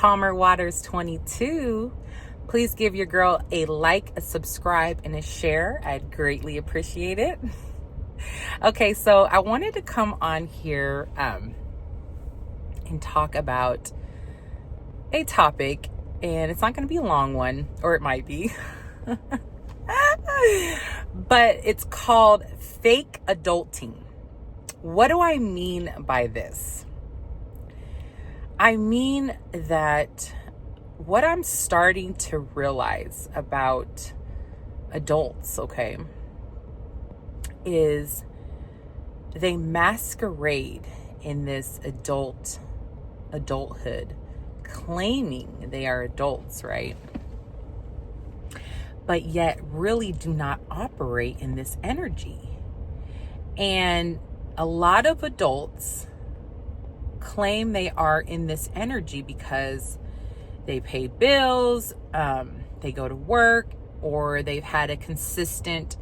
Calmer Waters 22. Please give your girl a like, a subscribe, and a share. I'd greatly appreciate it. Okay, so I wanted to come on here and talk about a topic, and it's not going to be a long one, or it might be. But it's called fake adulting. What do I mean by this? I mean that what I'm starting to realize about adults, okay, is they masquerade in this adulthood, claiming they are adults, right? But yet really do not operate in this energy. And a lot of adults claim they are in this energy because they pay bills, they go to work, or they've had a consistent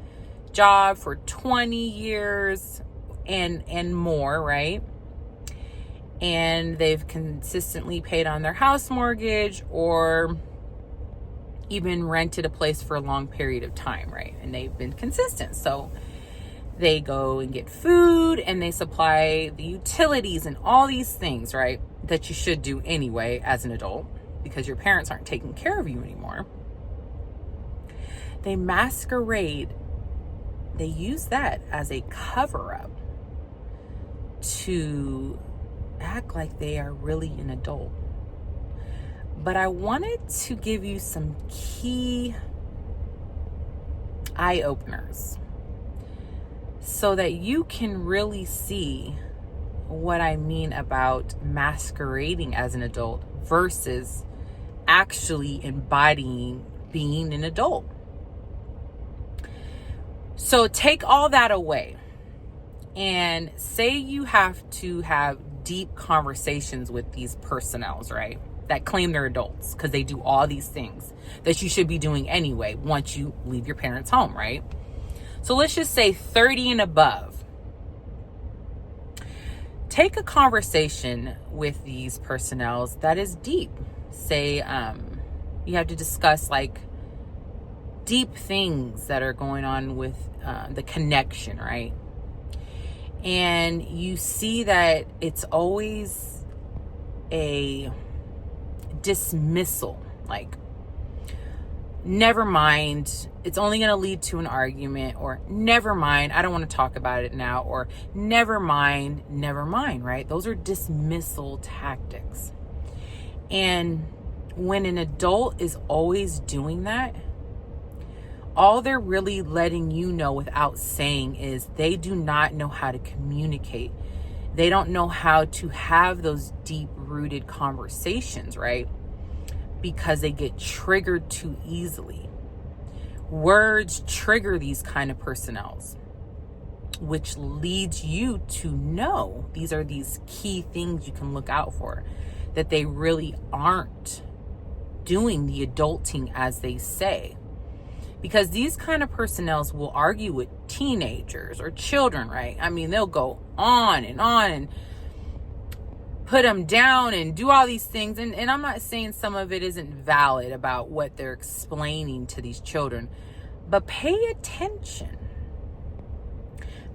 job for 20 years and more, right? And they've consistently paid on their house mortgage or even rented a place for a long period of time, right? And they've been consistent. So they go and get food and they supply the utilities and all these things, right? That you should do anyway as an adult because your parents aren't taking care of you anymore. They masquerade, they use that as a cover-up to act like they are really an adult. But I wanted to give you some key eye-openers so that you can really see what I mean about masquerading as an adult versus actually embodying being an adult. So take all that away and say you have to have deep conversations with these personnels, right? That claim they're adults because they do all these things that you should be doing anyway once you leave your parents' home, right? So let's just say 30 and above. Take a conversation with these personnels that is deep. Say you have to discuss like deep things that are going on with the connection, right? And you see that it's always a dismissal, like never mind, it's only going to lead to an argument, or never mind, I don't want to talk about it now, or never mind, right? Those are dismissal tactics. And when an adult is always doing that, all they're really letting you know without saying is they do not know how to communicate. They don't know how to have those deep-rooted conversations, right? Because they get triggered too easily. Words trigger these kind of personnels, which leads you to know these are these key things you can look out for, that they really aren't doing the adulting as they say. Because these kind of personnels will argue with teenagers or children, right? I mean, they'll go on and put them down and do all these things. And I'm not saying some of it isn't valid about what they're explaining to these children, but pay attention.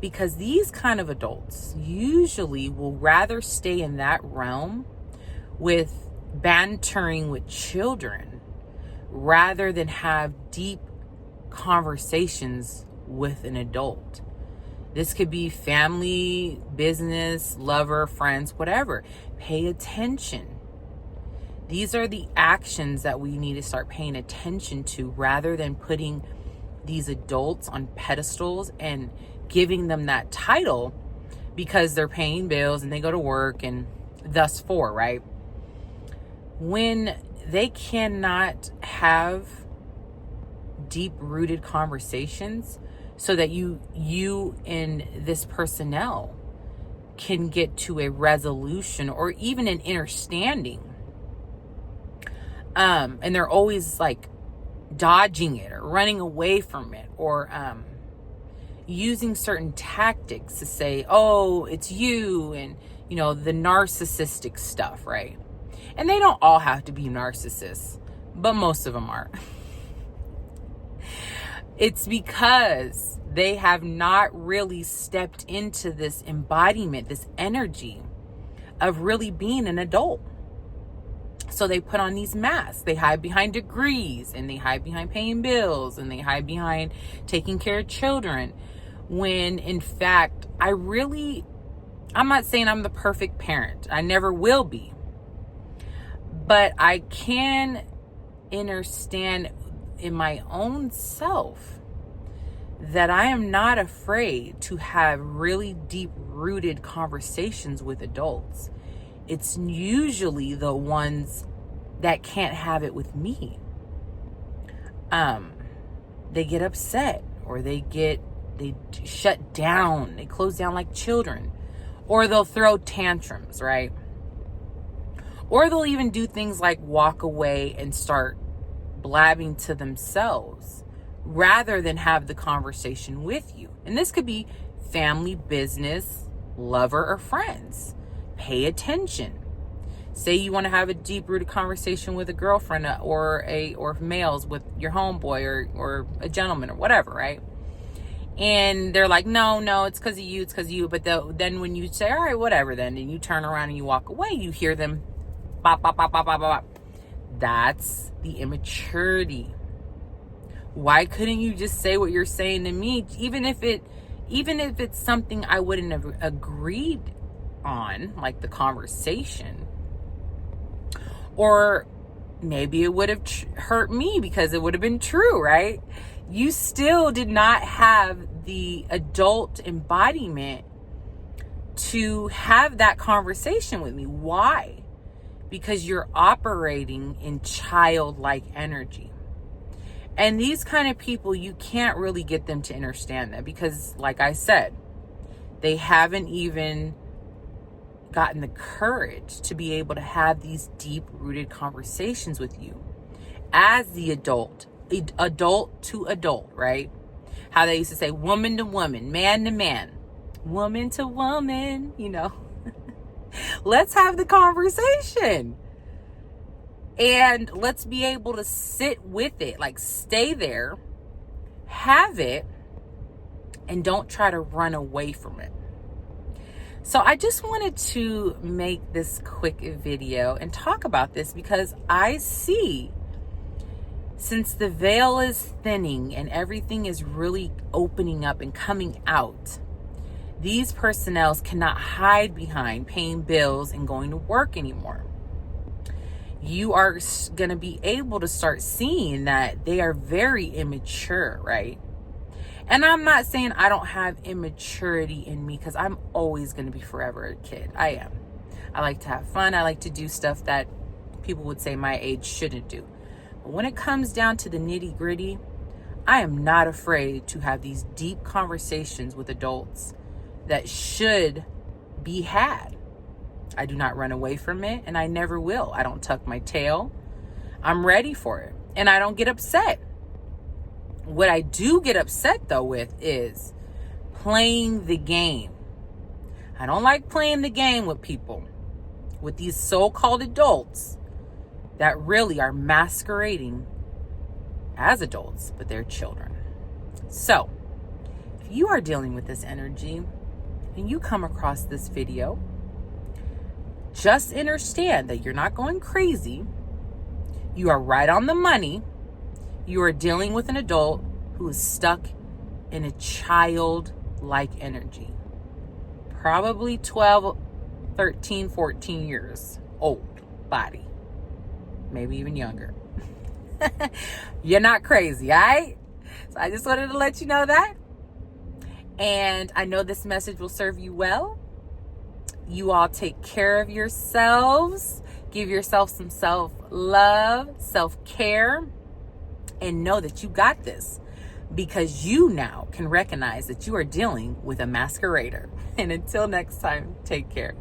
Because these kind of adults usually will rather stay in that realm with bantering with children rather than have deep conversations with an adult. This could be family, business, lover, friends, whatever. Pay attention. These are the actions that we need to start paying attention to rather than putting these adults on pedestals and giving them that title because they're paying bills and they go to work and thus for, right? When they cannot have deep-rooted conversations so that you and this personnel can get to a resolution or even an understanding. And they're always like dodging it or running away from it or using certain tactics to say, oh, it's you, and, you know, the narcissistic stuff, right? And they don't all have to be narcissists, but most of them are. It's because they have not really stepped into this embodiment, this energy of really being an adult. So they put on these masks. They hide behind degrees, and they hide behind paying bills, and they hide behind taking care of children. When in fact, I'm not saying I'm the perfect parent. I never will be. But I can understand in my own self that I am not afraid to have really deep-rooted conversations with adults. It's usually the ones that can't have it with me. They get upset, or they shut down, they close down like children, or they'll throw tantrums, right? Or they'll even do things like walk away and start blabbing to themselves rather than have the conversation with you. And this could be family, business, lover, or friends. Pay attention. Say you want to have a deep-rooted conversation with a girlfriend or males with your homeboy or a gentleman or whatever, right? And they're like, no, it's because of you. But then when you say, all right, whatever then, and you turn around and you walk away, you hear them bop, bop, bop, bop, bop, bop. That's the immaturity. Why couldn't you just say what you're saying to me, even if it's something I wouldn't have agreed on, like the conversation? Or maybe it would have hurt me because it would have been true, right? You still did not have the adult embodiment to have that conversation with me. Why? Because you're operating in childlike energy. And these kind of people, you can't really get them to understand that because, like I said, they haven't even gotten the courage to be able to have these deep-rooted conversations with you as the adult to adult, right? How they used to say woman to woman, man to man, woman to woman, Let's have the conversation. And let's be able to sit with it, like stay there, have it, and don't try to run away from it. So I just wanted to make this quick video and talk about this because I see, since the veil is thinning and everything is really opening up and coming out, these personnels cannot hide behind paying bills and going to work anymore. You are going to be able to start seeing that they are very immature, right? And I'm not saying I don't have immaturity in me, because I'm always going to be forever a kid. I am. I like to have fun. I like to do stuff that people would say my age shouldn't do. But when it comes down to the nitty gritty, I am not afraid to have these deep conversations with adults that should be had. I do not run away from it, and I never will. I don't tuck my tail. I'm ready for it, and I don't get upset. What I do get upset, though, with is playing the game. I don't like playing the game with people, with these so-called adults that really are masquerading as adults, but they're children. So, if you are dealing with this energy and you come across this video, just understand that you're not going crazy. You are right on the money. You are dealing with an adult who is stuck in a childlike energy. Probably 12, 13, 14 years old body. Maybe even younger. You're not crazy, all right? So I just wanted to let you know that. And I know this message will serve you well. You all take care of yourselves. Give yourself some self-love, self-care, and know that you got this, because you now can recognize that you are dealing with a masquerader. And until next time, take care.